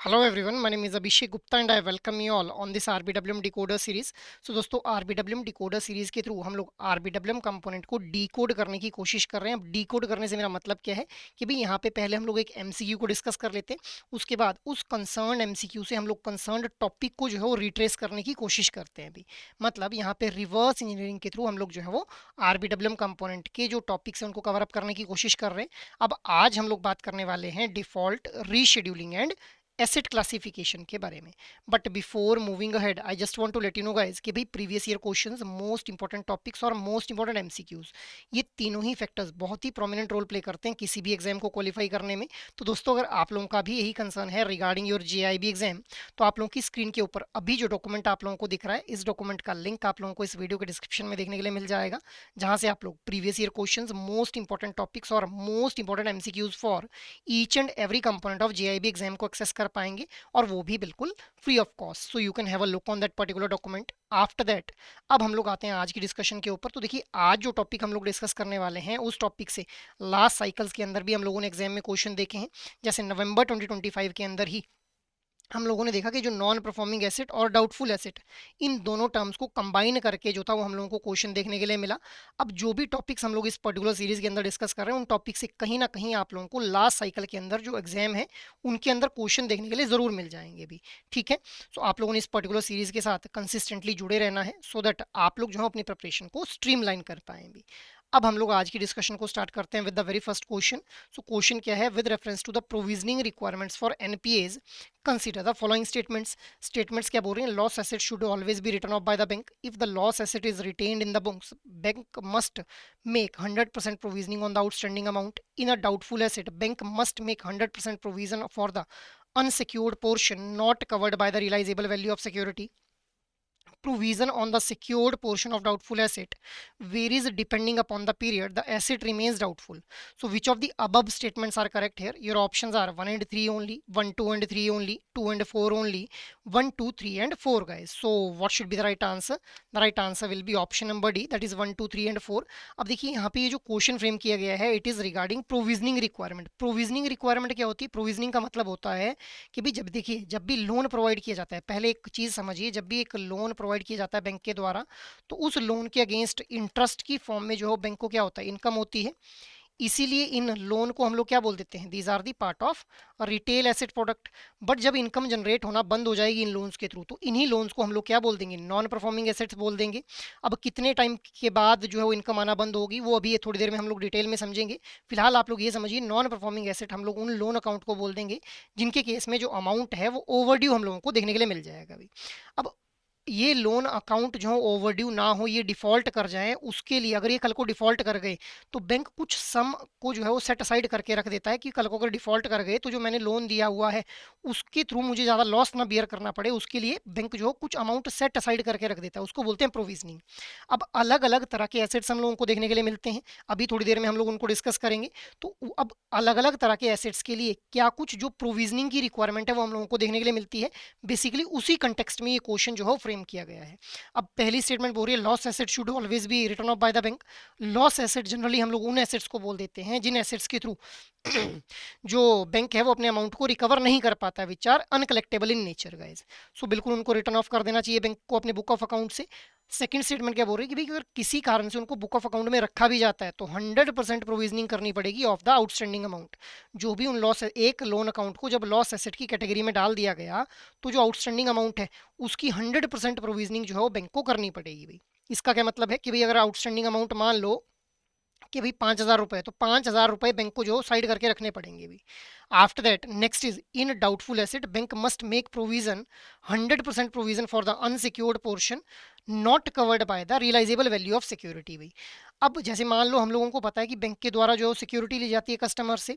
Hello everyone, my name is Abhishek Gupta and I welcome you all on this RBWM decoder series. So दोस्तों RBWM decoder series के through हम लोग RBWM component को decode करने की कोशिश कर रहे हैं। अब डीकोड करने से मेरा मतलब क्या है कि भाई यहाँ पे पहले हम लोग एक एमसीक्यू को डिस्कस कर लेते हैं, उसके बाद उस कंसर्न एमसीक्यू से हम लोग कंसर्न टॉपिक को जो है वो रिट्रेस करने की कोशिश करते हैं। अभी मतलब यहाँ पे रिवर्स इंजीनियरिंग के थ्रू हम लोग जो है वो RBWM कंपोनेंट के जो टॉपिक्स हैं उनको कवर अप करने की कोशिश कर रहे हैं। अब आज हम लोग बात करने वाले हैं default rescheduling and asset classification के बारे में। But before moving ahead I just want to let you know guys कि भाई previous year questions, most important topics और मोस्ट इंपॉर्टेंट एमसीक्यूज, ये तीनों ही फैक्टर्स बहुत ही प्रोमिनेंट रोल प्ले करते हैं किसी भी एग्जाम को क्वालिफाई करने में। तो दोस्तों अगर आप लोगों का भी यही कंसर्न है रिगार्डिंग योर जेआईबी एग्जाम, तो आप लोगों की स्क्रीन के ऊपर अभी जो डॉक्यूमेंट आप लोगों को दिख रहा है, इस डॉक्यूमेंट का लिंक आप लोगों को इस वीडियो के डिस्क्रिप्शन में देखने के लिए मिल जाएगा, जहां से आप लोग previous year questions, most important topics और most important MCQs for each and every component of JAIIB exam को एक्सेस कर पाएंगे, और वो भी बिल्कुल free of cost. So you can have a look on that particular document after that. अब हम लोग आते हैं आज की डिस्कशन के ऊपर। तो देखिए आज जो टॉपिक हम लोग डिस्कस करने वाले हैं उस टॉपिक से लास्ट साइकिल्स के अंदर भी हम लोगों ने एग्जाम में क्वेश्चन देखे हैं। जैसे नवंबर 2025 के अंदर ही हम लोगों ने देखा कि जो नॉन परफॉर्मिंग एसेट और डाउटफुल एसेट, इन दोनों टर्म्स को कंबाइन करके जो था वो हम लोगों को क्वेश्चन देखने के लिए मिला। अब जो भी टॉपिक्स हम लोग इस पर्टिकुलर सीरीज के अंदर डिस्कस कर रहे हैं उन टॉपिक से कहीं ना कहीं आप लोगों को लास्ट साइकिल के अंदर जो एग्जाम है उनके अंदर क्वेश्चन देखने के लिए जरूर मिल जाएंगे भी। ठीक है, सो आप लोगों ने इस पर्टिकुलर सीरीज के साथ कंसिस्टेंटली जुड़े रहना है, सो दैट आप लोग जो है अपनी प्रिपरेशन को स्ट्रीमलाइन कर पाएं भी। अब हम लोग आज की डिस्कशन को स्टार्ट करते हैं with the very first question. So question क्या है, with reference to the provisioning requirements for NPAs consider the following statements क्या बोल रहे हैं, loss asset should always be written off by the bank if the loss asset is retained in the books, bank must make 100% provisioning on the outstanding amount. In a doubtful asset, bank must make 100% provision for the unsecured portion not covered by the realizable value of security. Provision on the secured portion of doubtful asset varies depending upon the period the asset remains doubtful. So which of the above statements are correct here? Your options are 1 and 3 only, 1, 2 and 3 only, 2 and 4 only, 1, 2, 3 and 4 guys. So what should be the right answer? The right answer will be option number D, that is 1, 2, 3 and 4. अब देखिए यहाँ पे ये जो question frame किया गया है, it is regarding provisioning requirement. Provisioning requirement क्या होती है? प्रोविजनिंग का मतलब होता है कि भाई जब देखिए जब भी लोन प्रोवाइड किया जाता है, पहले एक चीज़ समझिए, जब भी एक लोन प्रोवाइड किया जाता है बैंक के द्वारा, तो उस लोन के अगेंस्ट इंटरेस्ट की फॉर्म में जो है बैंक को क्या होता है, इनकम होती है। इसीलिए इन लोन को हम लोग क्या बोल देते हैं, these are the part of retail asset product. But जब इनकम जनरेट होना बंद हो जाएगी इन लोन्स के थ्रू, तो इन्हीं लोन्स को हम लोग क्या बोल देंगे, नॉन परफॉर्मिंग एसेट्स बोल देंगे। अब कितने टाइम के बाद जो है वो इनकम आना बंद होगी, वो अभी ये थोड़ी देर में हम लोग डिटेल में समझेंगे। फिलहाल आप लोग ये समझिए, नॉन परफॉर्मिंग एसेट हम लोग उन लोन अकाउंट को बोल देंगे जिनके केस में जो अमाउंट है वो ओवरड्यू हम लोगों को देखने के लिए मिल जाएगा अभी। अब ये लोन अकाउंट जो ओवरड्यू ना हो, ये डिफॉल्ट कर जाए, उसके लिए अगर ये कल को डिफॉल्ट कर गए तो बैंक कुछ सम को जो है वो सेट असाइड करके रख देता है कि कल को अगर डिफॉल्ट कर गए तो जो मैंने लोन दिया हुआ है उसके थ्रू मुझे ज़्यादा लॉस ना बियर करना पड़े, उसके लिए बैंक जो कुछ अमाउंट सेट असाइड करके रख देता है, उसको बोलते हैं प्रोविजनिंग। अब अलग अलग तरह के एसेट्स हम लोगों को देखने के लिए मिलते हैं, अभी थोड़ी देर में हम लोग उनको डिस्कस करेंगे। तो अब अलग अलग तरह के एसेट्स के लिए क्या कुछ जो प्रोविजनिंग की रिक्वायरमेंट है वो हम लोगों को देखने के लिए मिलती है। बेसिकली उसी कंटेक्स्ट में ये क्वेश्चन जो है फ्रेम किया गया है। अब पहली स्टेटमेंट बोल रही है, loss asset should always be written off by the bank. Loss asset generally हम लोग उन एसेट्स को बोल देते हैं जिन एसेट्स के थ्रू जो बैंक है वो अपने अमाउंट को रिकवर नहीं कर पाता है, which are uncollectable in nature guys. So बिल्कुल उनको रिटर्न ऑफ कर देना चाहिए बैंक को अपने बुक ऑफ अकाउंट से। सेकंड स्टेटमेंट क्या बोल रही है कि भाई अगर किसी कारण से उनको बुक ऑफ अकाउंट में रखा भी जाता है तो 100% प्रोविजनिंग करनी पड़ेगी ऑफ द आउटस्टैंडिंग अमाउंट। जो भी उन लॉस, एक लोन अकाउंट को जब लॉस एसेट की कैटेगरी में डाल दिया गया तो जो आउटस्टैंडिंग अमाउंट है उसकी 100% प्रोविजनिंग जो है वो बैंक को करनी पड़ेगी भाई। इसका क्या मतलब है कि भाई अगर आउटस्टैंडिंग अमाउंट मान लो कि भाई 5,000 रुपये, तो 5,000 रुपये बैंक को जो साइड करके रखने पड़ेंगे भी। After that next is in doubtful asset bank must make provision 100% provision for the unsecured portion not covered by the realizable value of security भाई। अब जैसे मान लो हम लोगों को पता है कि बैंक के द्वारा जो सिक्योरिटी ली जाती है कस्टमर से,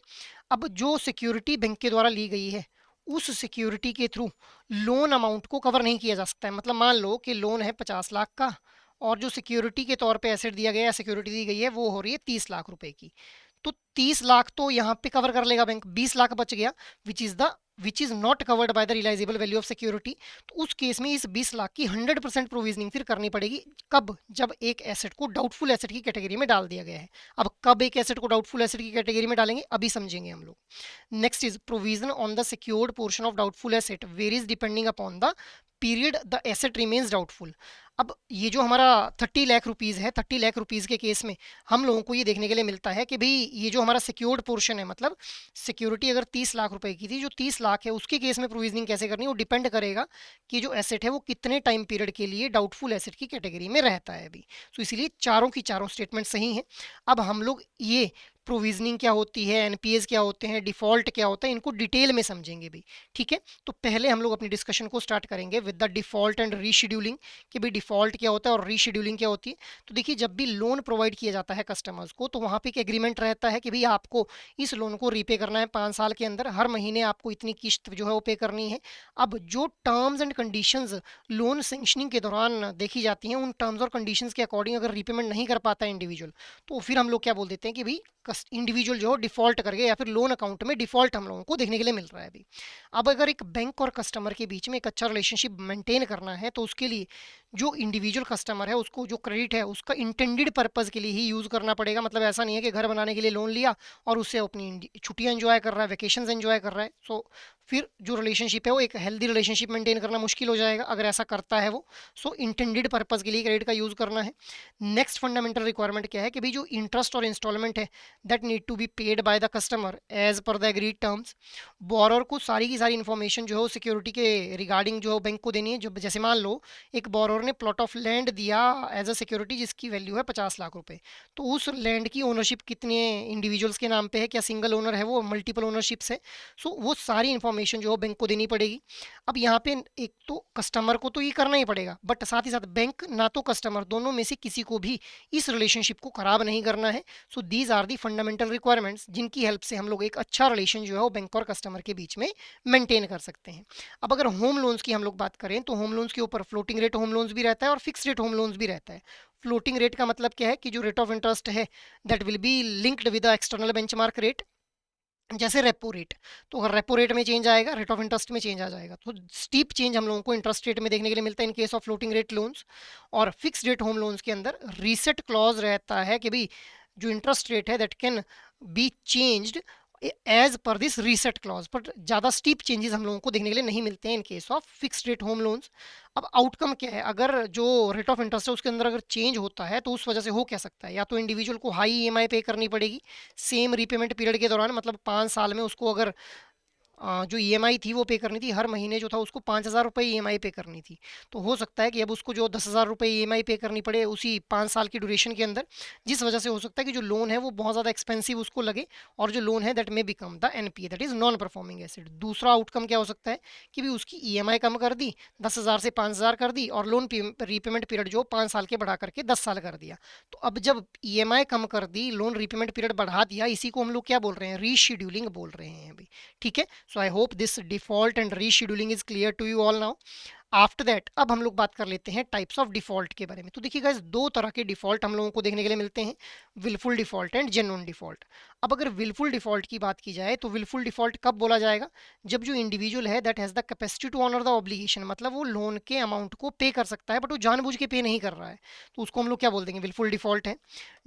अब जो सिक्योरिटी बैंक के द्वारा ली गई है उस सिक्योरिटी के थ्रू लोन अमाउंट को कवर नहीं किया जा सकता है। मतलब मान लो कि लोन है 50 लाख का और जो सिक्योरिटी के तौर पे एसेट दिया गया है, सिक्योरिटी दी गई है, वो हो रही है 30 लाख रुपए की। तो 30 लाख तो यहाँ पे कवर कर लेगा बैंक, 20 लाख बच गया which is the which is not covered by the realizable value of security, तो उस केस में इस 20 लाख की 100% प्रोविजनिंग फिर करनी पड़ेगी। कब? जब एक एसेट को डाउटफुल एसेट की कैटेगरी में डाल दिया गया है। अब कब एक एसेट को डाउटफुल एसेट की कैटेगरी में डालेंगे अभी समझेंगे हम लोग। Next is provision on the secured portion of doubtful asset varies depending upon the period the asset remains doubtful. अब ये जो हमारा 30 लाख रुपीज़ है, 30 लाख रुपीज़ के केस में हम लोगों को ये देखने के लिए मिलता है कि भाई ये जो हमारा सिक्योर्ड पोर्शन है, मतलब सिक्योरिटी अगर 30 लाख रुपए की थी, जो 30 लाख है उसके केस में प्रोविजनिंग कैसे करनी है वो डिपेंड करेगा कि जो एसेट है वो कितने टाइम पीरियड के लिए डाउटफुल एसेट की कैटेगरी में रहता है अभी। तो इसीलिए चारों की चारों स्टेटमेंट सही हैं। अब हम लोग ये प्रोविजनिंग क्या होती है, एनपीएस क्या होते हैं, डिफॉल्ट क्या होता है, इनको डिटेल में समझेंगे भी। ठीक है, तो पहले हम लोग अपनी डिस्कशन को स्टार्ट करेंगे with the default and rescheduling, कि भाई डिफॉल्ट क्या होता है और रीशेड्यूलिंग क्या होती है। तो देखिए, जब भी लोन प्रोवाइड किया जाता है कस्टमर्स को, तो वहाँ पे एक एग्रीमेंट रहता है कि भाई आपको इस लोन को रीपे करना है 5 साल के अंदर, हर महीने आपको इतनी किस्त जो है वो पे करनी है। अब जो terms and conditions loan sanctioning के दौरान देखी जाती हैं, उन टर्म्स और कंडीशंस के अकॉर्डिंग अगर रीपेमेंट नहीं कर पाता है इंडिविजुअल, तो फिर हम लोग क्या बोल देते हैं कि भाई इंडिविजुअल जो डिफॉल्ट कर गए, या फिर लोन अकाउंट में डिफॉल्ट हम लोगों को देखने के लिए मिल रहा है अभी। अब अगर एक बैंक और कस्टमर के बीच में एक अच्छा रिलेशनशिप मेंटेन करना है, तो उसके लिए जो इंडिविजुअल कस्टमर है उसको जो क्रेडिट है उसका इंटेंडेड पर्पस के लिए ही यूज़ करना पड़ेगा। मतलब ऐसा नहीं है कि घर बनाने के लिए लोन लिया और उससे अपनी छुट्टियां एंजॉय कर रहा है, वेकेशन एंजॉय कर रहा है। सो फिर जो रिलेशनशिप है वो एक हेल्दी रिलेशनशिप मेंटेन करना मुश्किल हो जाएगा अगर ऐसा करता है वो। सो इंटेंडेड पर्पस के लिए क्रेडिट का यूज़ करना है। नेक्स्ट फंडामेंटल रिक्वायरमेंट क्या है कि भाई जो इंटरेस्ट और इंस्टॉलमेंट है that need to be paid by the customer as per the agreed terms. Borrower को सारी की सारी इन्फॉर्मेशन जो है सिक्योरिटी के रिगार्डिंग जो है बैंक को देनी है। जो जैसे मान लो एक बोरर ने प्लॉट ऑफ लैंड दिया एज अ सिक्योरिटी जिसकी वैल्यू है 50 लाख रुपए, तो उस लैंड की ओनरशिप कितने इंडिविजुअल्स के नाम पे है, क्या सिंगल ओनर है वो, मल्टीपल ओनरशिप्स है। सो वो सारी इन्फॉर्मेशन जो है बैंक को देनी पड़ेगी। अब यहाँ पे एक तो कस्टमर को तो ये करना ही पड़ेगा, बट साथ ही साथ बैंक ना तो कस्टमर, दोनों में से किसी को भी इस रिलेशनशिप को खराब नहीं करना है। So these are the fundamental requirements जिनकी हेल्प से हम लोग एक अच्छा रिलेशन जो है वो बैंक और कस्टमर के बीच में मेंटेन कर सकते हैं। अब अगर होम लोन्स की हम लोग बात करें, तो होम लोन्स के ऊपर फ्लोटिंग रेट होम लोन्स भी रहता है और फिक्स रेट होम लोन्स भी रहता है। फ्लोटिंग रेट का मतलब क्या है कि जो रेट ऑफ इंटरेस्ट है that will be linked with the external benchmark rate, जैसे रेपो रेट। तो अगर रेपो रेट में चेंज आएगा, रेट ऑफ इंटरेस्ट में चेंज आ जाएगा। तो स्टीप चेंज हम लोगों को इंटरेस्ट रेट में देखने के लिए मिलता है in case of floating rate loans. और फिक्स रेट होम लोन्स के अंदर रीसेट क्लॉज रहता है कि भाई जो इंटरेस्ट रेट है that can be changed as per this reset clause, पर ज़्यादा स्टीप चेंजेस हम लोगों को देखने के लिए नहीं मिलते हैं इन case of fixed rate home loans. अब आउटकम क्या है, अगर जो रेट ऑफ इंटरेस्ट है उसके अंदर अगर चेंज होता है, तो उस वजह से हो क्या सकता है, या तो इंडिविजुअल को हाई ईएमआई पे करनी पड़ेगी सेम रीपेमेंट पीरियड के दौरान, मतलब 5 साल में उसको अगर जो ईएमआई थी वो पे करनी थी, हर महीने जो था उसको 5,000 रुपये ईएमआई पे करनी थी। तो हो सकता है कि अब उसको जो 10,000 रुपये ईएमआई पे करनी पड़े उसी 5 साल की ड्यूरेशन के अंदर, जिस वजह से हो सकता है कि जो लोन है वो बहुत ज़्यादा एक्सपेंसिव उसको लगे, और जो लोन है दैट में become the NPA, that is non performing asset. दूसरा आउटकम क्या हो सकता है कि भी उसकी ईएमआई कम कर दी, 10,000 से 5,000 कर दी, और लोन रीपेमेंट पीरियड जो 5 साल के बढ़ा करके 10 साल कर दिया। तो अब जब ईएमआई कम कर दी, लोन रीपेमेंट पीरियड बढ़ा दिया, इसी को हम लोग क्या बोल रहे हैं, रीशेड्यूलिंग बोल रहे हैं अभी। ठीक है, so I hope this default and rescheduling is clear to you all now. After that अब हम लोग बात कर लेते हैं टाइप्स ऑफ डिफॉल्ट के बारे में। तो देखिए गाइस, दो तरह के डिफॉल्ट हम लोगों को देखने के लिए मिलते हैं, wilful default and genuine default. अब अगर विलफुल डिफॉल्ट की बात की जाए, तो विलफुल डिफॉल्ट कब बोला जाएगा, जब जो इंडिविजुअल है that has the capacity to honour the obligation, मतलब वो लोन के अमाउंट को पे कर सकता है बट वो जानबूझ के पे नहीं कर रहा है, तो उसको हम लोग क्या बोल देंगे, विलफुल डिफॉल्ट है।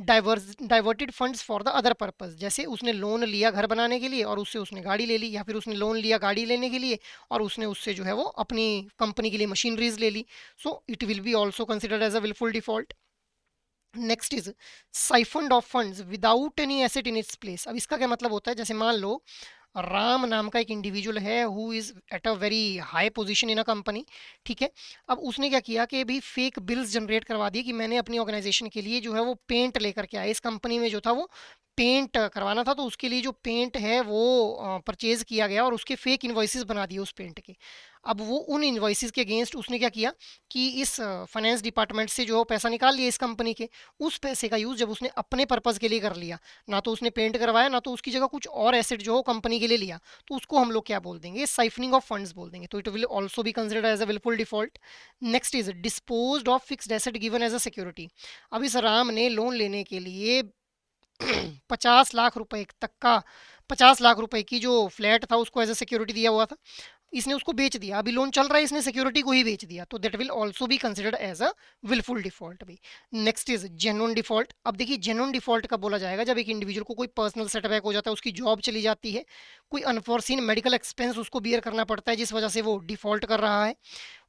Diverted funds for the other purpose, जैसे उसने लोन लिया घर बनाने के लिए और उससे उसने गाड़ी ले ली, या फिर उसने लोन लिया गाड़ी लेने के लिए और उसने उससे जो है वो अपनी कंपनी के लिए मशीनरीज ले ली। So it will be also considered as a wilful default. Next is siphoned off funds without any asset in its place. अब इसका क्या मतलब होता है, जैसे मान लो राम नाम का एक इंडिविजुअल है who is at a very high position in a company. ठीक है, अब उसने क्या किया कि भी फेक बिल्स जनरेट करवा दिए कि मैंने अपनी ऑर्गेनाइजेशन के लिए जो है वो पेंट लेकर के आया, इस कंपनी में जो था वो पेंट करवाना था, तो उसके लिए जो पेंट है वो परचेज किया गया और उसके फेक इन्वॉइसेस बना दिए उस पेंट के। अब वो उन इन्वॉइसेस के अगेंस्ट उसने क्या किया कि इस फाइनेंस डिपार्टमेंट से जो पैसा निकाल लिया इस कंपनी के, उस पैसे का यूज़ जब उसने अपने पर्पज़ के लिए कर लिया, ना तो उसने पेंट करवाया ना तो उसकी जगह कुछ और एसेट जो हो कंपनी के लिए लिया, तो उसको हम लोग क्या बोल देंगे, साइफनिंग ऑफ फंड्स बोल देंगे। तो it will also be considered as a wilful default. Next is disposed of fixed asset given as a security. अब इस राम ने लोन लेने के लिए 50 लाख रुपए तक का 50 लाख रुपए की जो फ्लैट था उसको एज ए सिक्योरिटी दिया हुआ था, इसने उसको बेच दिया, अभी लोन चल रहा है, इसने सिक्योरिटी को ही बेच दिया, तो that will also be considered as a wilful default भी। Next is genuine default. अब देखिए जेन्युइन डिफॉल्ट कब बोला जाएगा, जब एक इंडिविजुअल को कोई पर्सनल सेटबैक हो जाता है, उसकी जॉब चली जाती है, कोई अनफोर्सीन मेडिकल एक्सपेंस उसको बियर करना पड़ता है जिस वजह से वो डिफॉल्ट कर रहा है,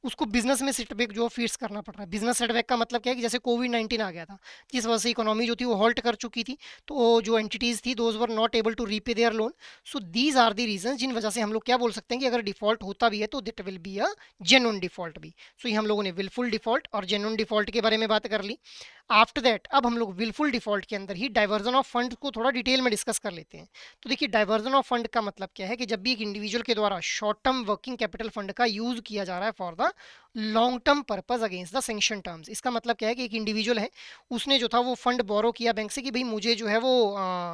उसको बिजनेस में सेटबैक जो फेस करना पड़ रहा है। बिजनेस सेटबैक का मतलब क्या है कि जैसे कोविड-19 आ गया था, जिस वजह से इकोनॉमी जो थी वो हॉल्ट कर चुकी थी, तो जो एंटिटीज थी those were not able to repay their loan. So these are the reason जिन वजह से हम लोग क्या बोल सकते हैं कि अगर डिफॉल्ट होता भी है तो that will be a genuine default भी। सो ये हम लोगों ने विलफुल डिफॉल्ट और जेन्युइन डिफॉल्ट के बारे में बात कर ली। आफ्टर दैट अब हम लोग विलफुल डिफॉल्ट के अंदर ही डाइवर्जन ऑफ फंड को थोड़ा डिटेल में डिस्कस कर लेते हैं। तो देखिए डाइवर्जन ऑफ फंड का मतलब क्या है कि जब भी एक इंडिविजुअल के द्वारा short term working capital fund का यूज किया जा रहा है for the long term purpose against the sanction terms. इसका मतलब क्या है कि एक इंडिविजुअल है, उसने जो था वो फंड बोरो किया बैंक से कि भाई मुझे जो है वो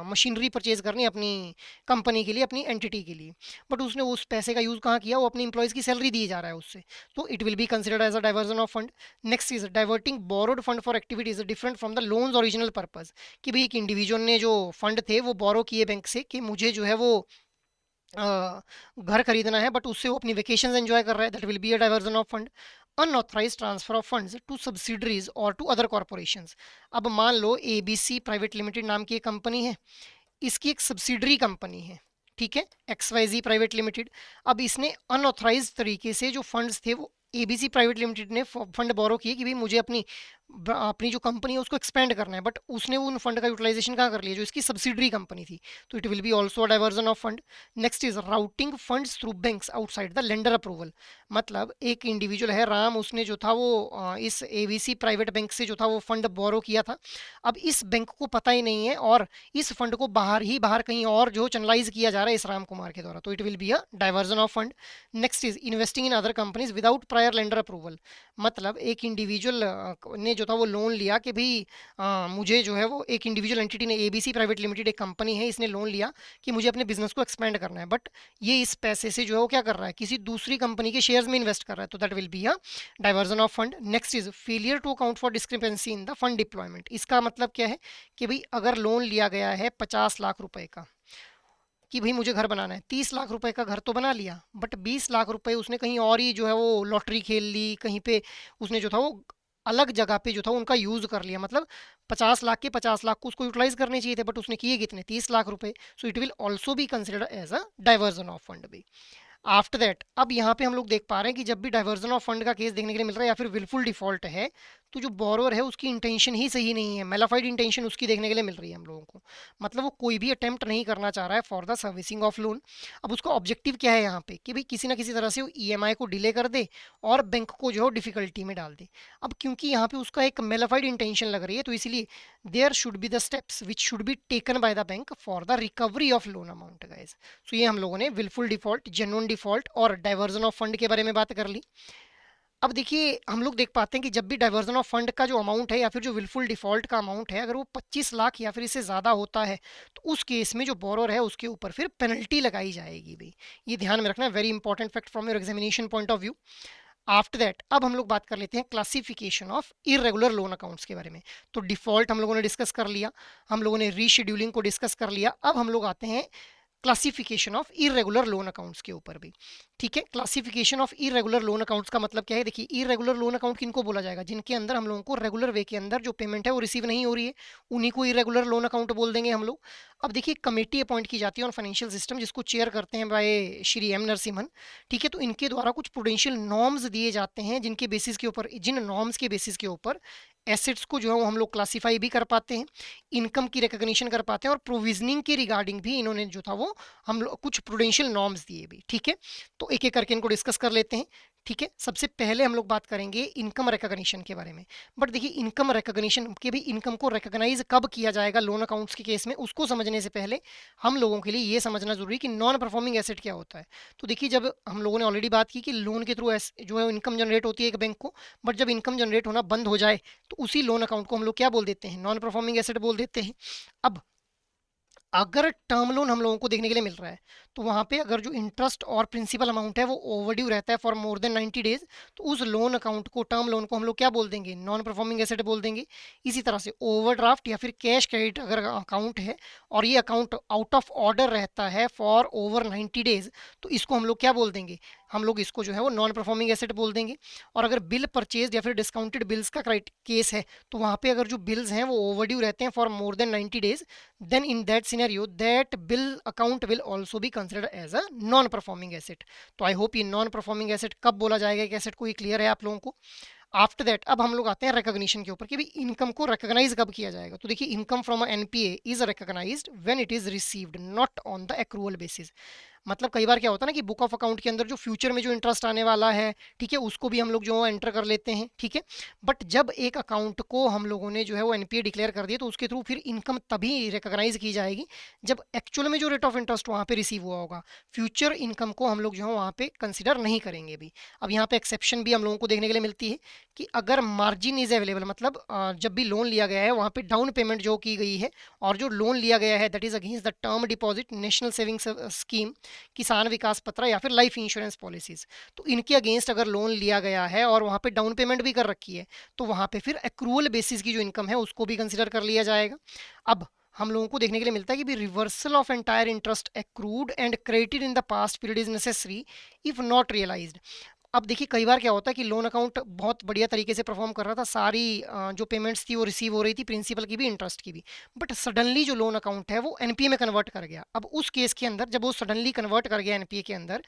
मशीनरी परचेज करनी है अपनी कंपनी के लिए, अपनी एंटिटी के लिए, बट उसने उस पैसे का यूज कहाँ किया, वो अपनी इंप्लॉयज की सैलरी दी जा रहा है उससे, तो it will be considered as a diversion of fund. Next is diverting borrowed fund for activities different from the loan's original purpose, कि भाई एक इंडिविजुअल ने जो फंड थे वो बोरो किए बैंक से कि मुझे जो है वो घर खरीदना है, बट उससे वो अपनी वेकेशन एंजॉय कर रहा है, that will be a diversion of fund. Unauthorized transfer of funds to subsidiaries और टू अदर कॉर्पोरेशंस। अब मान लो एबीसी प्राइवेट लिमिटेड नाम की एक कंपनी है, इसकी एक सब्सिडरी कंपनी है, ठीक है, XYZ प्राइवेट लिमिटेड। अब इसने अनऑथराइज तरीके से जो फंड्स थे वो एबीसी प्राइवेट लिमिटेड ने फंड बोरो किए कि भाई मुझे अपनी जो कंपनी है उसको एक्सपेंड करना है, बट उसने उन फंड का यूटिलाइजेशन कहाँ कर लिया जो इसकी सब्सिडरी कंपनी थी, तो it will be also diversion of fund. Next is routing funds through banks outside the lender approval. मतलब एक इंडिविजुअल है राम, उसने जो था वो इस एबीसी प्राइवेट बैंक से जो था वो फंड बोरो किया था, अब इस बैंक को पता ही नहीं है और इस फंड को बाहर कहीं और जो चैनलाइज किया जा रहा है इस राम कुमार के द्वारा, तो it will be a diversion of fund. Next is investing in other companies without prior lender approval. मतलब एक इंडिविजुअल ने जो था वो लोन लिया कि भाई मुझे जो है वो एक इंडिविजुअल एंटिटी ने, एबीसी प्राइवेट लिमिटेड एक कंपनी है, इसने लोन लिया कि मुझे अपने बिजनेस को एक्सपेंड करना है, बट ये इस पैसे से जो है वो क्या कर रहा है, किसी दूसरी कंपनी के शेयर्स में इन्वेस्ट कर रहा है, तो that will be a diversion of fund. Next is failure to account for discrepancy in the fund deployment. इसका मतलब क्या है कि भाई अगर लोन लिया गया है 50 लाख रुपए का कि भाई मुझे घर बनाना है, 30 लाख रुपए का घर तो बना लिया, बट 20 लाख रुपए उसने कहीं और ही जो है वो लॉटरी खेल ली, कहीं पे उसने जो था वो अलग जगह पे जो था उनका यूज कर लिया, मतलब 50 लाख के 50 लाख को उसको यूटिलाइज करने चाहिए थे, बट उसने किए कितने, 30 लाख रुपए, so it will also be considered as a diversion of fund भी। आफ्टर दैट अब यहाँ पे हम लोग देख पा रहे हैं कि जब भी डाइवर्जन ऑफ फंड का केस देखने के लिए मिल रहा है या फिर विलफुल डिफॉल्ट है, तो जो बोरोअर है उसकी इंटेंशन ही सही नहीं है, मेलाफाइड इंटेंशन उसकी देखने के लिए मिल रही है हम लोगों को, मतलब वो कोई भी अटेम्प्ट नहीं करना चाह रहा है for the servicing of loan. अब उसका ऑब्जेक्टिव क्या है यहाँ पे कि भाई किसी ना किसी तरह से वो ईएमआई को डिले कर दे और बैंक को जो है डिफिकल्टी में डाल दे। अब क्योंकि यहाँ पे उसका एक मेलाफाइड इंटेंशन लग रही है, तो इसलिए there should be the steps which should be taken by the bank for the recovery of loan amount guys. So ये हम लोगों ने विलफुल डिफॉल्ट, जेन्युइन डिफॉल्ट और डाइवर्जन ऑफ फंड के बारे में बात कर ली। अब देखिए हम लोग देख पाते हैं कि जब भी डाइवर्जन ऑफ फंड का जो अमाउंट है या फिर जो विलफुल डिफॉल्ट का अमाउंट है अगर वो 25 लाख या फिर इससे ज़्यादा होता है, तो उस केस में जो बोरोर है उसके ऊपर फिर पेनल्टी लगाई जाएगी भाई, ये ध्यान में रखना है, very important fact from your examination point of view. After that अब हम लोग बात कर लेते हैं classification of irregular loan accounts के बारे में। तो डिफॉल्ट हम लोगों ने डिस्कस कर लिया, हम लोगों ने रीशेड्यूलिंग को डिस्कस कर लिया, अब हम लोग आते हैं classification of irregular loan accounts के ऊपर भी। ठीक है, classification of irregular loan accounts का मतलब क्या है, देखिए इरेगुलर लोन अकाउंट किनको बोला जाएगा, जिनके अंदर हम लोगों को रेगुलर वे के अंदर जो पेमेंट है वो रिसीव नहीं हो रही है, उन्हीं को इरेगुलर लोन अकाउंट बोल देंगे हम लोग। अब देखिए कमेटी अपॉइंट की जाती है ऑन फाइनेंशियल सिस्टम, जिसको चेयर करते हैं बाय श्री एम नरसिम्हन। ठीक है, तो इनके द्वारा कुछ प्रूडेंशियल नॉर्म्स दिए जाते हैं जिनके बेसिस के ऊपर, जिन नॉर्म्स के बेसिस के ऊपर एसेट्स को जो है वो हम लोग क्लासीफाई भी कर पाते हैं, इनकम की रिकॉग्निशन कर पाते हैं, और प्रोविजनिंग के रिगार्डिंग भी इन्होंने जो था वो हम लोग कुछ प्रूडेंशियल नॉर्म्स दिए भी। ठीक है, तो एक एक करके इनको डिस्कस कर लेते हैं। ठीक है, सबसे पहले हम लोग बात करेंगे इनकम रिकॉग्निशन के बारे में। बट देखिए इनकम रिकॉग्निशन के भी, इनकम को रिकॉग्नाइज कब किया जाएगा लोन अकाउंट्स के केस में, उसको समझने से पहले हम लोगों के लिए ये समझना जरूरी है कि नॉन परफॉर्मिंग एसेट क्या होता है। तो देखिए जब हम लोगों ने ऑलरेडी बात की कि लोन के थ्रू जो है इनकम जनरेट होती है एक बैंक को, बट जब इनकम जनरेट होना बंद हो जाए तो उसी लोन अकाउंट को हम लोग क्या बोल देते हैं, नॉन परफॉर्मिंग एसेट बोल देते हैं। अब अगर टर्म लोन हम लोगों को देखने के लिए मिल रहा है तो वहाँ पे अगर जो इंटरेस्ट और प्रिंसिपल अमाउंट है वो ओवरड्यू रहता है फॉर मोर देन 90 डेज, तो उस लोन अकाउंट को, टर्म लोन को हम लोग क्या बोल देंगे, नॉन परफॉर्मिंग एसेट बोल देंगे। इसी तरह से ओवरड्राफ्ट या फिर कैश क्रेडिट अगर अकाउंट है और ये अकाउंट आउट ऑफ ऑर्डर रहता है फॉर ओवर 90 डेज, तो इसको हम लोग क्या बोल देंगे, हम लोग इसको जो है वो नॉन परफॉर्मिंग एसेट बोल देंगे। और अगर बिल परचेज या फिर डिस्काउंटेड बिल्स का केस है, तो वहाँ पे अगर जो बिल्स हैं वो ओवरड्यू रहते हैं for more then 90 days, then in that scenario that bill account will also be considered as a non performing asset। तो आई होप ये नॉन परफॉर्मिंग एसेट कब बोला जाएगा एक एसेट को, ये क्लियर है आप लोगों को। आफ्टर दैट अब हम लोग आते हैं रिकॉग्निशन के ऊपर कि भाई इनकम को रिकॉग्नाइज कब किया जाएगा। तो देखिए, income from NPA is recognized when it is received not on the accrual basis. मतलब कई बार क्या होता है ना कि बुक ऑफ अकाउंट के अंदर जो फ्यूचर में जो इंटरेस्ट आने वाला है, ठीक है, उसको भी हम लोग जो है एंटर कर लेते हैं, ठीक है। बट जब एक अकाउंट को हम लोगों ने जो है वो एनपीए डिक्लेयर कर दिया, तो उसके थ्रू फिर इनकम तभी रिकॉग्नाइज की जाएगी जब एक्चुअल में जो रेट ऑफ इंटरेस्ट वहाँ पे रिसीव हुआ होगा। फ्यूचर इनकम को हम लोग जो है वहाँ पे कंसिडर नहीं करेंगे भी। अब यहाँ पे एक्सेप्शन भी हम लोगों को देखने के लिए मिलती है कि अगर मार्जिन इज अवेलेबल, मतलब जब भी लोन लिया गया है वहाँ पे डाउन पेमेंट जो की गई है और जो लोन लिया गया है that is against the term deposit, national savings scheme, किसान विकास पत्र या फिर लाइफ इंश्योरेंस पॉलिसीज, तो इनके अगेंस्ट अगर लोन लिया गया है और वहाँ पे डाउन पेमेंट भी कर रखी है, तो वहाँ पे फिर एक्रूअल बेसिस की जो इनकम है उसको भी कंसिडर कर लिया जाएगा। अब हम लोगों को देखने के लिए मिलता है कि भी reversal of entire interest accrued and credited in the past period is necessary if not realized. अब देखिए, कई बार क्या होता है कि लोन अकाउंट बहुत बढ़िया तरीके से परफॉर्म कर रहा था, सारी जो पेमेंट्स थी वो रिसीव हो रही थी, प्रिंसिपल की भी इंटरेस्ट की भी, बट सडनली जो लोन अकाउंट है वो एनपीए में कन्वर्ट कर गया। अब उस केस के अंदर जब वो सडनली कन्वर्ट कर गया एनपीए के अंदर,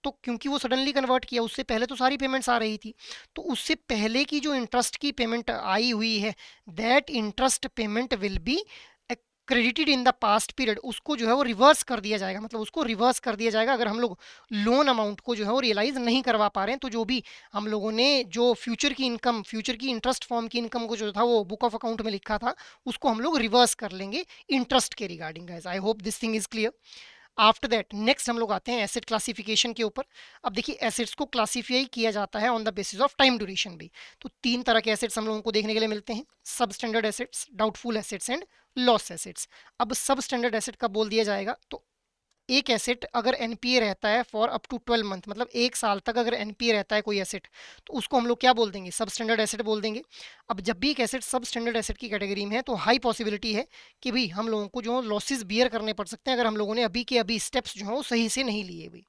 तो क्योंकि वो सडनली कन्वर्ट किया, उससे पहले तो सारी पेमेंट्स आ रही थी, तो उससे पहले की जो इंटरेस्ट की पेमेंट आई हुई है that interest payment will be credited in the past period, उसको जो है वो रिवर्स कर दिया जाएगा। मतलब उसको रिवर्स कर दिया जाएगा अगर हम लोग लोन अमाउंट को जो है वो रियलाइज नहीं करवा पा रहे हैं, तो जो भी हम लोगों ने जो फ्यूचर की इनकम, फ्यूचर की इंटरेस्ट फॉर्म की इनकम को जो था वो बुक ऑफ अकाउंट में लिखा था, उसको हम लोग रिवर्स कर लेंगे इंटरेस्ट के regarding. Guys, I hope this thing is clear. After that next हम लोग आते हैं एसेट क्लासिफिकेशन के ऊपर। अब देखिए, एसेट्स को क्लासीफाई किया जाता है on the basis of time duration भी। तो तीन तरह के एसेट्स हम लोगों को देखने के लिए मिलते हैं, सब standard assets, doubtful assets and loss assets. अब सब स्टैंडर्ड एसेट कब बोल दिया जाएगा, तो एक एसेट अगर एनपीए रहता है फॉर अप टू 12 मंथ, मतलब एक साल तक अगर एनपीए रहता है कोई एसेट, तो उसको हम लोग क्या बोल देंगे, सब स्टैंडर्ड एसेट बोल देंगे। अब जब भी एक एसेट सब स्टैंडर्ड एसेट की कैटेगरी में है, तो हाई पॉसिबिलिटी है कि भाई हम लोगों को जो लॉसेस बियर करने पड़ सकते हैं अगर हम लोगों ने अभी के अभी स्टेप्स जो हैं वो सही से नहीं लिए भाई।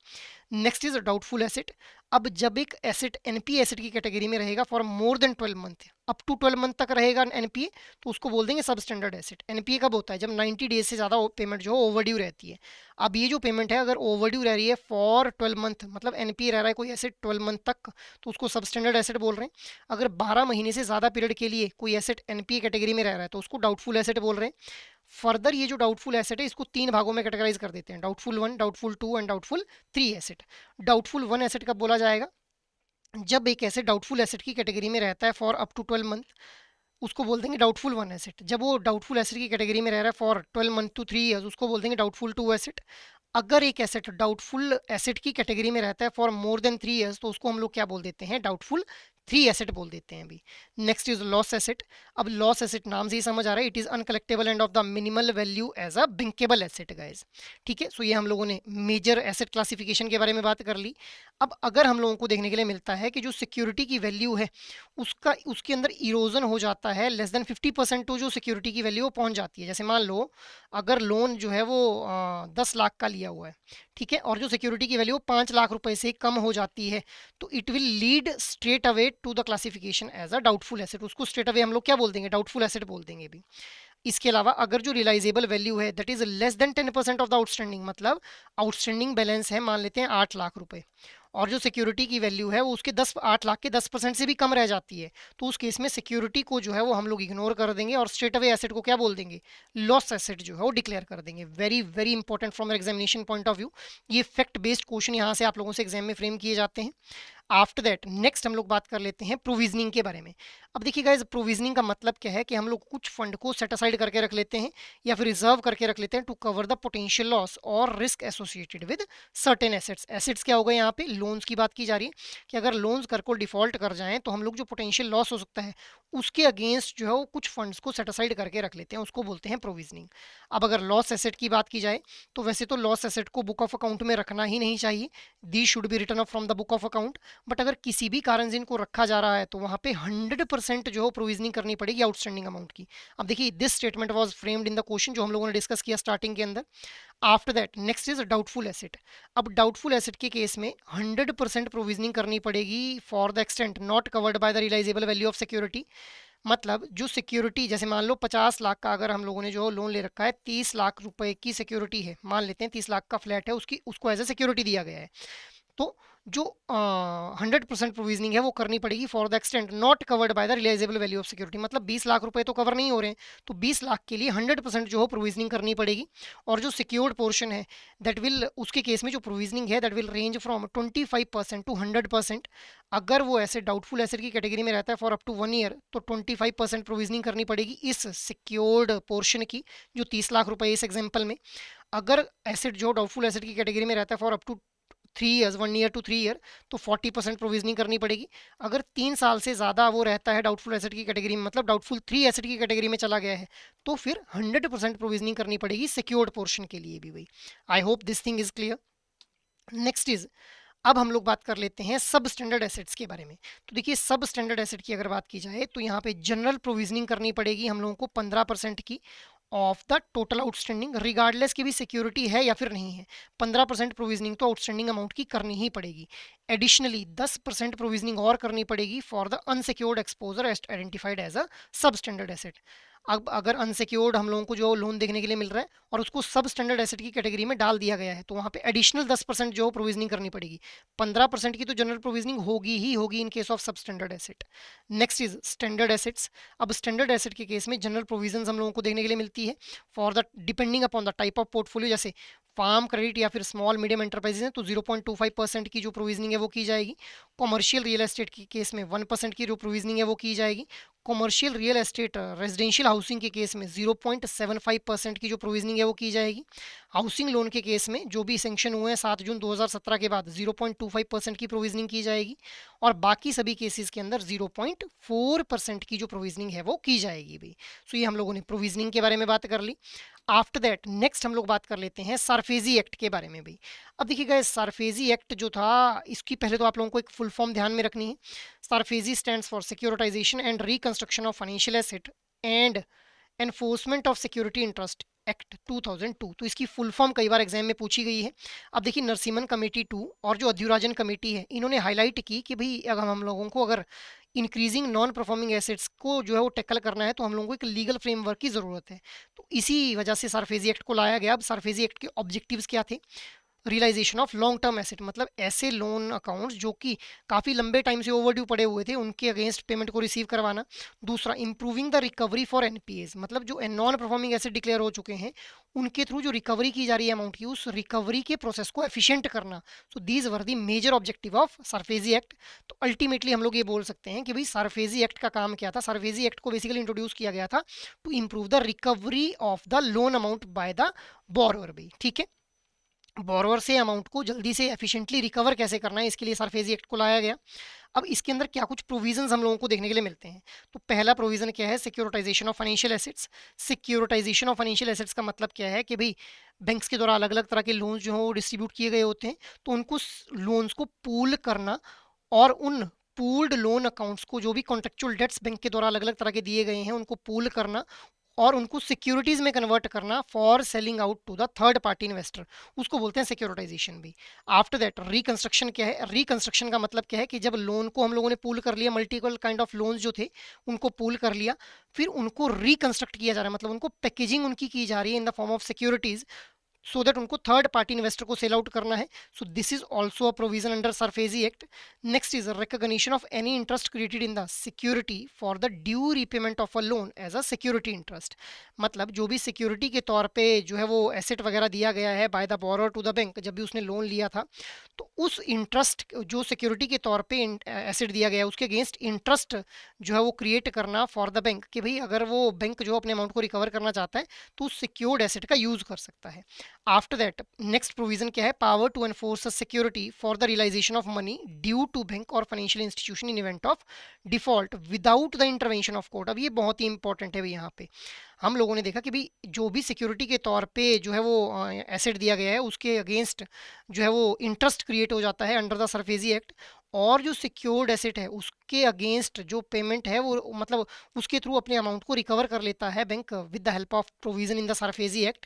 Next is doubtful asset. अब जब एक एसेट एनपीए एसेट की कैटेगरी में रहेगा for more than 12 month, up to 12 month तक रहेगा एनपीए, तो उसको बोल देंगे सब स्टैंडर्ड एसेट। एनपीए कब होता है, जब 90 डेज से ज़्यादा पेमेंट जो है ओवरड्यू रहती है। अब ये जो पेमेंट है अगर ओवरड्यू रह रही है फॉर 12 मंथ, मतलब एनपीए रह रहा है कोई एसेट 12 मंथ तक, तो उसको सब स्टैंडर्ड एसेट बोल रहे हैं। अगर 12 महीने से ज़्यादा पीरियड के लिए कोई एसेट एनपीए कैटेगरी में रह रहा है, तो उसको डाउटफुल एसेट बोल रहे हैं। फर्दर ये जो डाउटफुल एसेट है इसको तीन भागों में कैटेगराइज कर देते हैं, doubtful 1, doubtful 2 and doubtful 3 asset. Doubtful 1 asset कब बोला जाएगा, जब एक एसेट डाउटफुल एसेट की कैटेगरी में रहता है फॉर अप टू 12 मंथ, उसको बोल देंगे डाउटफुल 1 एसेट। जब वो डाउटफुल एसेट की कैटेगरी में रह रहा है फॉर 12 मंथ टू 3 ईयर्स, उसको बोल देंगे डाउटफुल 2 एसेट। अगर एक एसेट डाउटफुल एसेट की कैटेगरी में रहता है फॉर मोर देन 3 ईयर्स, तो उसको हम लोग क्या बोल देते हैं, डाउटफुल 3 एसेट बोल देते हैं अभी। Next is loss asset. अब लॉस एसेट नाम से ही समझ आ रहा है, it is uncollectable and of the minimal value as a bankable asset guys. ठीक है, सो ये हम लोगों ने मेजर एसेट क्लासिफिकेशन के बारे में बात कर ली। अब अगर हम लोगों को देखने के लिए मिलता है कि जो सिक्योरिटी की वैल्यू है उसका, उसके अंदर इरोजन हो जाता है लेस देन 50%, तो जो सिक्योरिटी की वैल्यू पहुंच जाती है। जैसे मान लो अगर लोन जो है वो 10 लाख का लिया हुआ है, ठीक है, और जो सिक्योरिटी की वैल्यू 5 लाख रुपए से कम हो जाती है, तो it will lead straight away to the classification as a doubtful asset. उसको स्ट्रेट अवे हम लोग क्या बोल देंगे, डाउटफुल एसेट बोल देंगे भी। इसके अलावा अगर जो रियलाइजेबल वैल्यू है that is less than 10% of the outstanding, मतलब आउटस्टैंडिंग बैलेंस है मान लेते हैं 8 लाख रुपए, और जो सिक्योरिटी की वैल्यू है वो उसके 8 लाख के 10% से भी कम रह जाती है, तो उस केस में सिक्योरिटी को जो है वो हम लोग इग्नोर कर देंगे और स्ट्रेट अवे एसेट को क्या बोल देंगे, लॉस एसेट जो है वो डिक्लेयर कर देंगे। Very very important from examination point of view, ये फैक्ट बेस्ड क्वेश्चन यहाँ से आप लोगों से एग्जाम में फ्रेम किए जाते हैं। आफ्टर दैट नेक्स्ट हम लोग बात कर लेते हैं प्रोविजनिंग के बारे में। अब देखिए गाइस, प्रोविजनिंग का मतलब क्या है कि हम लोग कुछ फंड को सेट असाइड करके रख लेते हैं या फिर रिजर्व करके रख लेते हैं to cover the potential loss और risk associated with certain assets. Assets क्या होगा, यहाँ पे लोन्स की बात की जा रही है कि अगर लोन्स कर को डिफॉल्ट कर जाएं तो हम लोग जो पोटेंशियल लॉस हो सकता है उसके अगेंस्ट जो है वो कुछ फंड्स को सेट असाइड करके रख लेते हैं, उसको बोलते हैं प्रोविजनिंग। अब अगर लॉस एसेट की बात की जाए तो वैसे तो लॉस एसेट को बुक ऑफ अकाउंट में रखना ही नहीं चाहिए, they should be written off from the book of account. But अगर किसी भी कारण से इनको रखा जा रहा है तो वहां पे 100% जो प्रोविजनिंग करनी पड़ेगी आउटस्टैंडिंग अमाउंट की। अब देखिए, this statement was framed in the question जो हम लोगों ने डिस्कस किया स्टार्टिंग के अंदर। After that next is doubtful asset. अब डाउटफुल एसेट के केस में 100% प्रोविजनिंग करनी पड़ेगी for the extent not covered by the realizable value of security. मतलब जो सिक्योरिटी, जैसे मान लो 50 लाख का अगर हम लोगों ने जो लोन ले रखा है, 30 लाख रुपए की सिक्योरिटी है, मान लेते हैं 30 लाख का फ्लैट है, उसकी उसको एज ए सिक्योरिटी दिया गया है। तो जो 100% प्रोविजनिंग है वो करनी पड़ेगी for the extent not covered by the realizable value of security. मतलब 20 लाख रुपए तो कवर नहीं हो रहे हैं, तो 20 लाख के लिए 100% जो प्रोविजनिंग करनी पड़ेगी। और जो सिक्योर्ड पोर्शन है दैट विल, उसके केस में जो प्रोविजनिंग है that will range from 25% to 100%। अगर वो ऐसे डाउटफुल एसेट की कैटेगरी में रहता है फॉर अप टू 1 ईयर तो 25% प्रोविजनिंग करनी पड़ेगी इस सिक्योर्ड पोर्शन की, जो 30 लाख रुपए इस एग्जाम्पल में। अगर एसेट जो डाउटफुल एसेट की कैटेगरी में रहता है for up to 3 years, 1 year to 3 year, तो 40% प्रोविजनिंग करनी पड़ेगी। अगर 3 साल से ज़्यादा वो रहता है डाउटफुल एसेट की कैटेगरी में, मतलब डाउटफुल 3 एसेट की कैटेगरी में चला गया है, तो फिर 100% प्रोविजनिंग करनी पड़ेगी सिक्योर्ड पोर्शन के लिए भी भाई। आई hope this thing is clear. Next is, अब हम लोग बात कर लेते हैं सब स्टैंडर्ड एसेट्स के बारे में। तो देखिए, सब स्टैंडर्ड एसेट की अगर बात की जाए तो यहाँ पे जनरल प्रोविजनिंग करनी पड़ेगी हम लोगों को 15% की of the total outstanding, regardless की भी सिक्योरिटी है या फिर नहीं है। 15% प्रोविजनिंग तो आउटस्टैंडिंग अमाउंट की करनी ही पड़ेगी। एडिशनली 10% प्रोविजनिंग और करनी पड़ेगी for the unsecured exposure identified as a substandard asset. अब अगर अनसिक्योर्ड हम लोगों को जो लोन देखने के लिए मिल रहा है और उसको सब स्टैंडर्ड एसेट की कैटेगरी में डाल दिया गया है, तो वहाँ पे एडिशनल 10% जो प्रोविजनिंग करनी पड़ेगी। 15% की तो जनरल प्रोविजनिंग होगी ही होगी इन केस ऑफ सब standard asset. Next is standard assets. अब स्टैंडर्ड एसेट के केस में जनरल प्रोविजन हम लोगों को देखने के लिए मिलती है for the depending upon the type of portfolio. जैसे फार्म क्रेडिट या फिर स्मॉल मीडियम एंटरप्राइजेज है तो 0.25% की जो प्रोविजनिंग है वो की जाएगी। कॉमर्शियल रियल एस्टेट के केस में 1% की जो प्रोविजनिंग है वो की जाएगी। Commercial real estate residential housing के केस में 0.75% की जो प्रोविजनिंग है वो की जाएगी। हाउसिंग लोन के केस में जो भी सेंक्शन हुए हैं 7 जून 2017 के बाद 0.25% की प्रोविजनिंग की जाएगी। और बाकी सभी केसेस के अंदर 0.4% की जो प्रोविजनिंग है वो की जाएगी भाई। सो ये हम लोगों ने प्रोविजनिंग के बारे में बात कर ली। आफ्टर दैट नेक्स्ट हम लोग बात कर लेते हैं सरफेजी एक्ट के बारे में भाई। अब देखिए गाइस, सरफेजी एक्ट जो था इसकी पहले तो आप लोगों को एक फुल फॉर्म ध्यान में रखनी है। SARFAESI stands for securitisation and reconstruction of financial asset and enforcement of security interest act 2002। तो इसकी फुल फॉर्म कई बार एग्जाम में पूछी गई है। अब देखिए, नरसिम्हन कमेटी 2 और जो अध्युराजन कमेटी है इन्होंने हाईलाइट की कि भाई अगर हम लोगों को अगर इंक्रीजिंग नॉन परफॉर्मिंग एसेट्स को जो है वो टैकल करना है तो हम लोगों को एक लीगल फ्रेमवर्क की ज़रूरत है। तो इसी वजह से सरफेजी एक्ट को लाया गया। अब सरफेजी एक्ट के ऑब्जेक्टिव्स क्या थे? Realization of long term asset, मतलब ऐसे लोन अकाउंट्स जो कि काफ़ी लंबे टाइम से ओवरड्यू पड़े हुए थे उनके अगेंस्ट पेमेंट को रिसीव करवाना। दूसरा, improving the recovery for NPS, मतलब जो नॉन परफॉर्मिंग एसेट डिक्लेयर हो चुके हैं उनके थ्रू जो रिकवरी की जा रही है अमाउंट की, उस रिकवरी के प्रोसेस को एफिशिएंट करना। So these were the major objective of SARFAESI act. तो अल्टीमेटली हम लोग ये बोल सकते हैं कि भाई सरफेजी एक्ट का काम क्या था? सरफेजी एक्ट को बेसिकली इंट्रोड्यूस किया गया था to improve the recovery of the loan amount by the borrower भी। ठीक है, बोरोवर से अमाउंट को जल्दी से एफिशिएंटली रिकवर कैसे करना है, इसके लिए सरफेजी एक्ट को लाया गया। अब इसके अंदर क्या कुछ प्रोविजंस हम लोगों को देखने के लिए मिलते हैं? तो पहला प्रोविजन क्या है? Securitization of financial assets. Securitization of financial assets का मतलब क्या है कि भाई बैंक्स के द्वारा अलग अलग तरह के लोन्स जो हैं वो डिस्ट्रीब्यूट किए गए होते हैं, तो उनको लोन्स को पूल करना और उन पूल्ड लोन अकाउंट्स को, जो भी कॉन्ट्रेक्चुअल डेट्स बैंक के द्वारा अलग अलग तरह के दिए गए हैं, उनको पूल करना और उनको सिक्योरिटीज में कन्वर्ट करना for selling out to the third party investor, उसको बोलते हैं सिक्योरिटाइजेशन भी। आफ्टर दैट रिकंस्ट्रक्शन क्या है? रिकंस्ट्रक्शन का मतलब क्या है कि जब लोन को हम लोगों ने पूल कर लिया, मल्टीपल काइंड ऑफ लोन्स जो थे उनको पूल कर लिया, फिर उनको रिकंस्ट्रक्ट किया जा रहा है, मतलब उनको पैकेजिंग उनकी की जा रही है in the form of securities so that उनको थर्ड पार्टी इन्वेस्टर को सेल आउट करना है। So this is also a provision under SARFAESI Act. Next is recognition of any interest created in the security for the due repayment of a loan as a security interest. मतलब जो भी security के तौर पे जो है वो asset वगैरह दिया गया है by the borrower to the bank, जब भी उसने लोन लिया था, तो उस इंटरेस्ट जो सिक्योरिटी के तौर पे एसेट दिया गया है उसके अगेंस्ट इंटरेस्ट जो है वो क्रिएट करना फॉर द बैंक, कि भाई अगर वो बैंक जो अपने अमाउंट को रिकवर करना चाहता है तो उस सिक्योर्ड एसेट का यूज कर सकता है। आफ्टर दैट नेक्स्ट प्रोविजन क्या है, power to enforce security for the realisation of money due to bank और financial institution in event of default without the intervention of court. अब ये बहुत ही इंपॉर्टेंट है भाई, यहाँ पे हम लोगों ने देखा कि भाई जो भी सिक्योरिटी के तौर पे जो है वो एसेट दिया गया है उसके अगेंस्ट जो है वो इंटरेस्ट क्रिएट हो जाता है अंडर द सरफेसी एक्ट, और जो सिक्योर्ड एसेट है उसके अगेंस्ट जो पेमेंट है वो मतलब उसके थ्रू अपने अमाउंट को रिकवर कर लेता है bank with the help of provision in the SARFAESI act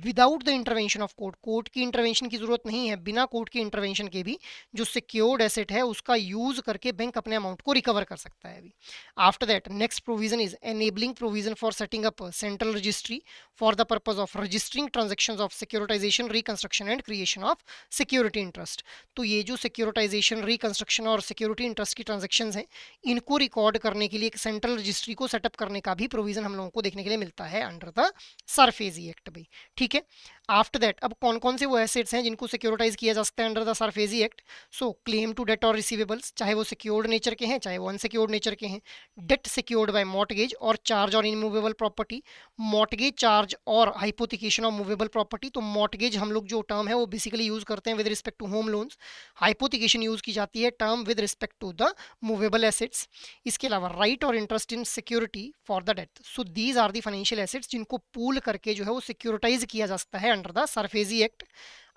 without the intervention of court. Court की इंटरवेंशन की जरूरत नहीं है, बिना कोर्ट की इंटरवेंशन के भी जो सिक्योर्ड एसेट है उसका यूज करके बैंक अपने अमाउंट को रिकवर कर सकता है अभी। After that next provision is enabling provision for setting up central registry for the purpose of registering transactions of securitization reconstruction and creation of security interest. तो ये जो सिक्योरिटाइजेशन रिकंस्ट्रक्शन और सिक्योरिटी इंटरेस्ट की transactions हैं इनको record करने के लिए एक सेंट्रल रजिस्ट्री को सेटअप करने का भी प्रोविजन हम लोगों को देखने के लिए मिलता है अंडर द सरफेसी एक्ट भाई। ठीक है, आफ्टर दैट अब कौन कौन से वो एसेट्स हैं जिनको सिक्योरिटाइज किया जा सकता है under the SARFAESI Act. So claim to debt और रिसीवेबल्स, चाहे वो सिक्योर्ड नेचर के हैं चाहे वो अनसिक्योर्ड नेचर के हैं। डेट सिक्योर्ड बाय मॉर्टगेज और चार्ज और इनमूवेबल प्रॉपर्टी, मॉर्टगेज चार्ज और हाइपोथिकेशन ऑफ मूवेबल प्रॉपर्टी। तो मॉर्टगेज हम लोग जो टर्म है वो बेसिकली यूज करते हैं with respect to home loans, hypothecation use की जाती है term with respect to the movable assets. इसके अलावा राइट और interest in security for the debt. So these are the financial assets जिनको पूल करके जो है वो सिक्योरिटाइज किया जा सकता है अंडर द सरफेसी एक्ट।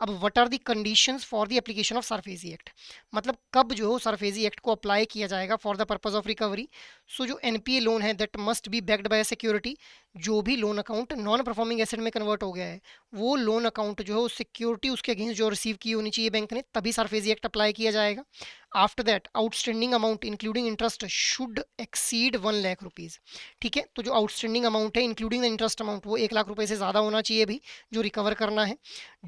अब what are the conditions for the application of SARFAESI Act, मतलब कब जो है सरफेसी एक्ट को अप्लाई किया जाएगा for the purpose of recovery. So जो एनपीए लोन है that must be backed by security. जो भी loan account non performing asset में कन्वर्ट हो गया है वो लोन अकाउंट जो है सिक्योरिटी उसके अगेंस्ट जो रिसीव की होनी चाहिए बैंक ने, तभी सरफेसी एक्ट अप्लाई किया जाएगा। After that outstanding amount including interest should exceed 1 lakh rupees. ठीक है, तो जो आउटस्टैंडिंग अमाउंट है इंक्लूडिंग द इंटरेस्ट अमाउंट वो 1 लाख रुपए से ज़्यादा होना चाहिए भी जो रिकवर करना है।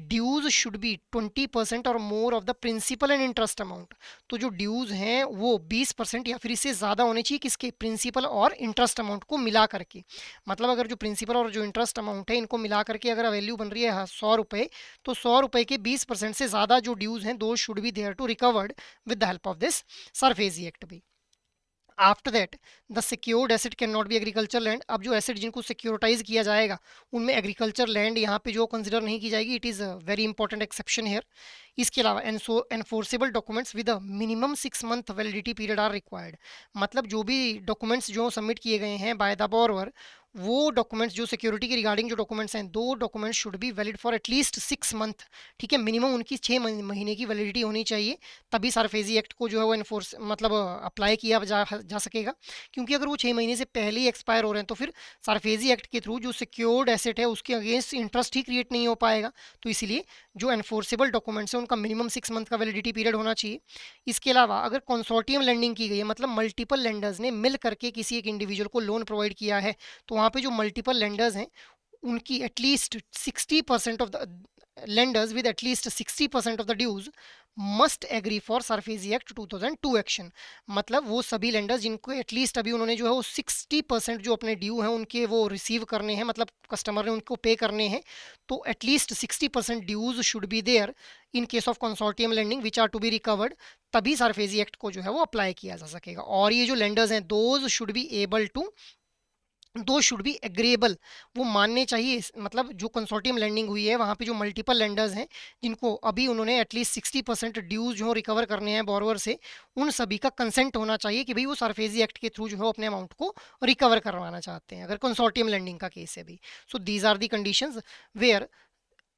ड्यूज शुड बी 20% और more of the principal and interest amount. तो जो ड्यूज हैं वो 20% या फिर इससे ज़्यादा होने चाहिए किसके, प्रिंसिपल और इंटरेस्ट अमाउंट को मिला करके। मतलब अगर जो प्रिंसिपल और जो इंटरेस्ट अमाउंट है इनको मिला करके अगर वैल्यू बन रही है 100 रुपये, तो 100 रुपये के 20% से ज़्यादा जो ड्यूज हैं those should be there to recovered with the help of this SARFAESI act भी। After that the secured asset can not be agriculture land. अब जो एसेट जिनको सिक्योरिटाइज किया जाएगा उनमें एग्रीकल्चर लैंड यहाँ पे जो कंसिडर नहीं की जाएगी, it is very important exception here. इसके अलावा enforceable documents with minimum 6 month validity period are required. मतलब जो भी डॉक्यूमेंट्स जो सबमिट किए गए हैं बाय द बोरोवर, वो डॉक्यूमेंट्स जो सिक्योरिटी के रिगार्डिंग जो डॉक्यूमेंट्स हैं those documents should be valid for at least 6 month. ठीक है, मिनिमम उनकी 6 महीने की वैलिडिटी होनी चाहिए, तभी सरफेसी एक्ट को जो है वो इन्फोर्स मतलब अप्लाई किया जा सकेगा। क्योंकि अगर वो 6 महीने से पहले ही एक्सपायर हो रहे हैं तो फिर सरफेसी एक्ट के थ्रू जो सिक्योर्ड एसेट है उसके अगेंस्ट इंटरेस्ट ही क्रिएट नहीं हो पाएगा। तो इसीलिए जो एनफोर्सेबल डॉक्यूमेंट्स हैं उनका मिनिमम 6 मंथ का वैलिडिटी पीरियड होना चाहिए। इसके अलावा अगर कंसोर्टियम लेंडिंग की गई है, मतलब मल्टीपल लेंडर्स ने मिल करके किसी एक इंडिविजुअल को लोन प्रोवाइड किया है, तो वहाँ पे जो मल्टीपल लेंडर्स हैं उनकी at least 60% of the lenders with at least 60% of the dues must agree for SARFAESI act 2002 action. मतलब वो सभी लेंडर्स जिनको एटलीस्ट अभी उन्होंने जो है वो 60% जो अपने ड्यू हैं उनके वो रिसीव करने हैं, मतलब कस्टमर ने उनको पे करने हैं, तो at least 60% dues should be there in case of consortium lending which are to be recovered, तभी सरफेसी एक्ट को जो है वो अप्लाई किया जा सकेगा। और ये जो लेंडर्स हैं those should be able to, those should be agreeable, वो मानने चाहिए। मतलब जो कंसोर्टियम लैंडिंग हुई है वहाँ पे जो मल्टीपल लेंडर्स हैं जिनको अभी उन्होंने एटलीस्ट 60% ड्यूज जो रिकवर करने हैं बोरोवर से, उन सभी का कंसेंट होना चाहिए कि भाई वो सरफेसी एक्ट के थ्रू जो है अपने अमाउंट को रिकवर करवाना चाहते हैं, अगर कंसोर्टियम लैंडिंग का केस है भी। So these are the conditions where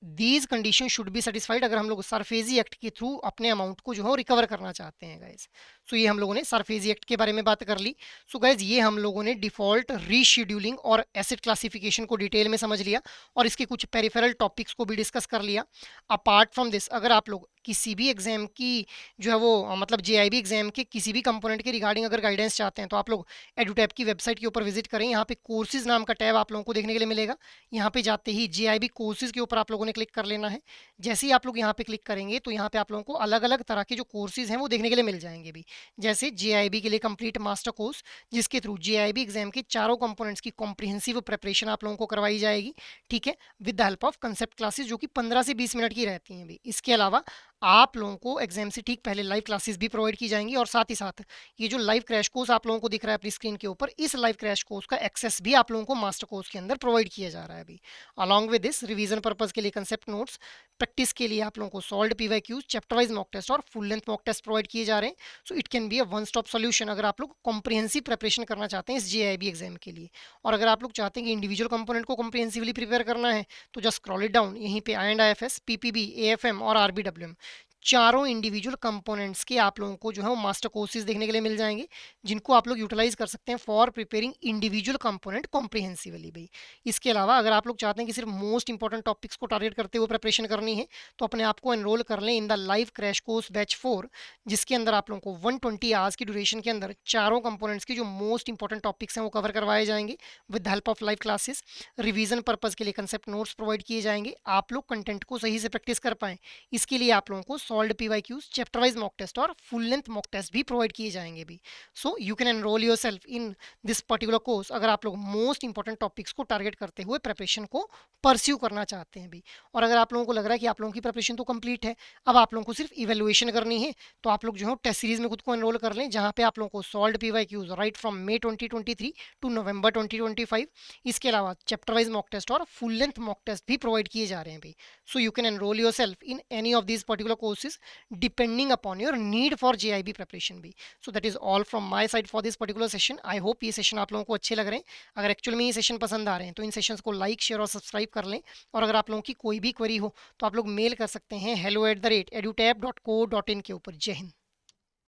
these condition should be satisfied अगर हम लोग सरफेसी एक्ट के थ्रू अपने अमाउंट को जो है रिकवर करना चाहते हैं गाइज। सो ये हम लोगों ने सरफेसी एक्ट के बारे में बात कर ली। सो गाइज ये हम लोगों ने डिफॉल्ट, रीशेड्यूलिंग और एसेट क्लासिफिकेशन को डिटेल में समझ लिया और इसके कुछ पेरिफेरल टॉपिक्स को भी डिस्कस कर लिया। अपार्ट फ्रॉम दिस अगर आप लोग किसी भी एग्जाम की जो है वो मतलब जेआईबी एग्जाम के किसी भी कंपोनेंट के रिगार्डिंग अगर गाइडेंस चाहते हैं तो आप लोग एडुटैप की वेबसाइट के ऊपर विजिट करें। यहाँ पे कोर्सेज नाम का टैब आप लोगों को देखने के लिए मिलेगा। यहाँ पे जाते ही जेआईबी कोर्सेज के ऊपर आप लोगों ने क्लिक कर लेना है। जैसे ही आप लोग यहाँ पे क्लिक करेंगे तो यहाँ पे आप लोगों को अलग अलग तरह के जो कोर्सेज हैं वो देखने के लिए मिल जाएंगे भी। जैसे जेआईबी के लिए कंप्लीट मास्टर कोर्स, जिसके थ्रू जेआईबी एग्जाम के चारों कंपोनेंट्स की कॉम्प्रिहेंसिव प्रिपरेशन आप लोगों को करवाई जाएगी, ठीक है, with the help of concept classes जो कि 15 से 20 मिनट की रहती हैं भी। इसके अलावा आप लोगों को एग्जाम से ठीक पहले लाइव क्लासेस भी प्रोवाइड की जाएंगी, और साथ ही साथ ये जो लाइव क्रैश कोर्स आप लोगों को दिख रहा है अपनी स्क्रीन के ऊपर, इस लाइव क्रैश कोर्स का एक्सेस भी आप लोगों को मास्टर कोर्स के अंदर प्रोवाइड किया जा रहा है अभी। Along with this revision purpose के लिए कंसेप्ट नोट्स, प्रैक्टिस के लिए आप लोगों को solve PYQs, chapter wise mock test और full length mock test provide किए जा रहे हैं। So it can be a one stop solution अगर आप लोग कॉम्प्रिहेंसिव प्रिपरेशन करना चाहते हैं इस जेआईबी एग्जाम के लिए। और अगर आप लोग चाहते हैं कि इंडिविजुअल कंपोनेंट को कॉम्प्रिहेंसिवली प्रिपेयर करना है तो जस्ट स्क्रॉल इट डाउन, यहीं पे INDIFS, पीपीबी, एएफएम और आरबीडब्ल्यूएम चारों इंडिविजुअल कंपोनेंट्स के आप लोगों को जो है वो मास्टर कोर्सेज देखने के लिए मिल जाएंगे, जिनको आप लोग यूटिलाइज कर सकते हैं for preparing individual component comprehensively भाई। इसके अलावा अगर आप लोग चाहते हैं कि सिर्फ मोस्ट इंपॉर्टेंट टॉपिक्स को टारगेट करते हुए प्रिपरेशन करनी है तो अपने आप को एनरोल कर लें in the live crash course batch 4, जिसके अंदर आप लोगों को 120 आवर्स की ड्यूरेशन के अंदर चारों कंपोनेंट्स की जो मोस्ट इंपॉर्टेंट टॉपिक्स हैं वो कवर करवाए जाएंगे with help of live classes. Revision purpose के लिए कंसेप्ट नोट्स प्रोवाइड किए जाएंगे, आप लोग कंटेंट को सही से प्रैक्टिस कर पाएं इसके लिए आप लोगों को solve PYQs, chapter wise mock test और फुल लेंथ मॉक टेस्ट भी प्रोवाइड किए जाएंगे भी। So you can enroll yourself in this particular course अगर आप लोग मोस्ट इंपॉर्टेंट टॉपिक्स को टारगेट करते हुए प्रिपरेशन को परस्यू करना चाहते हैं भी। और अगर आप लोगों को लग रहा है कि आप लोगों की प्रिपरेशन तो कंप्लीट है, अब आप लोगों को सिर्फ इवेल्युएशन करनी है, तो आप लोग जो है टेस्ट सीरीज में खुद को एनरोल कर लें, जहां पे आप लोगों को solve PYQs right from May 2023 to November 2025। इसके अलावा चैप्टर वाइज मॉक टेस्ट और फुल लेंथ मॉक टेस्ट भी प्रोवाइड किए जा रहे हैं भी। So you can enroll yourself in any of these particular courses depending upon your need for JIB preparation भी। So that is all from my side for this particular session. I hope ये session आप लोगों को अच्छे लग रहे हैं। अगर एक्चुअल में ये सेशन पसंद आ रहे हैं तो इन सेशंस को लाइक, शेयर और सब्सक्राइब कर लें। और अगर आप लोगों की कोई भी क्वेरी हो तो आप लोग मेल कर सकते हैं hello@edutap.co.in के ऊपर। जय हिंद।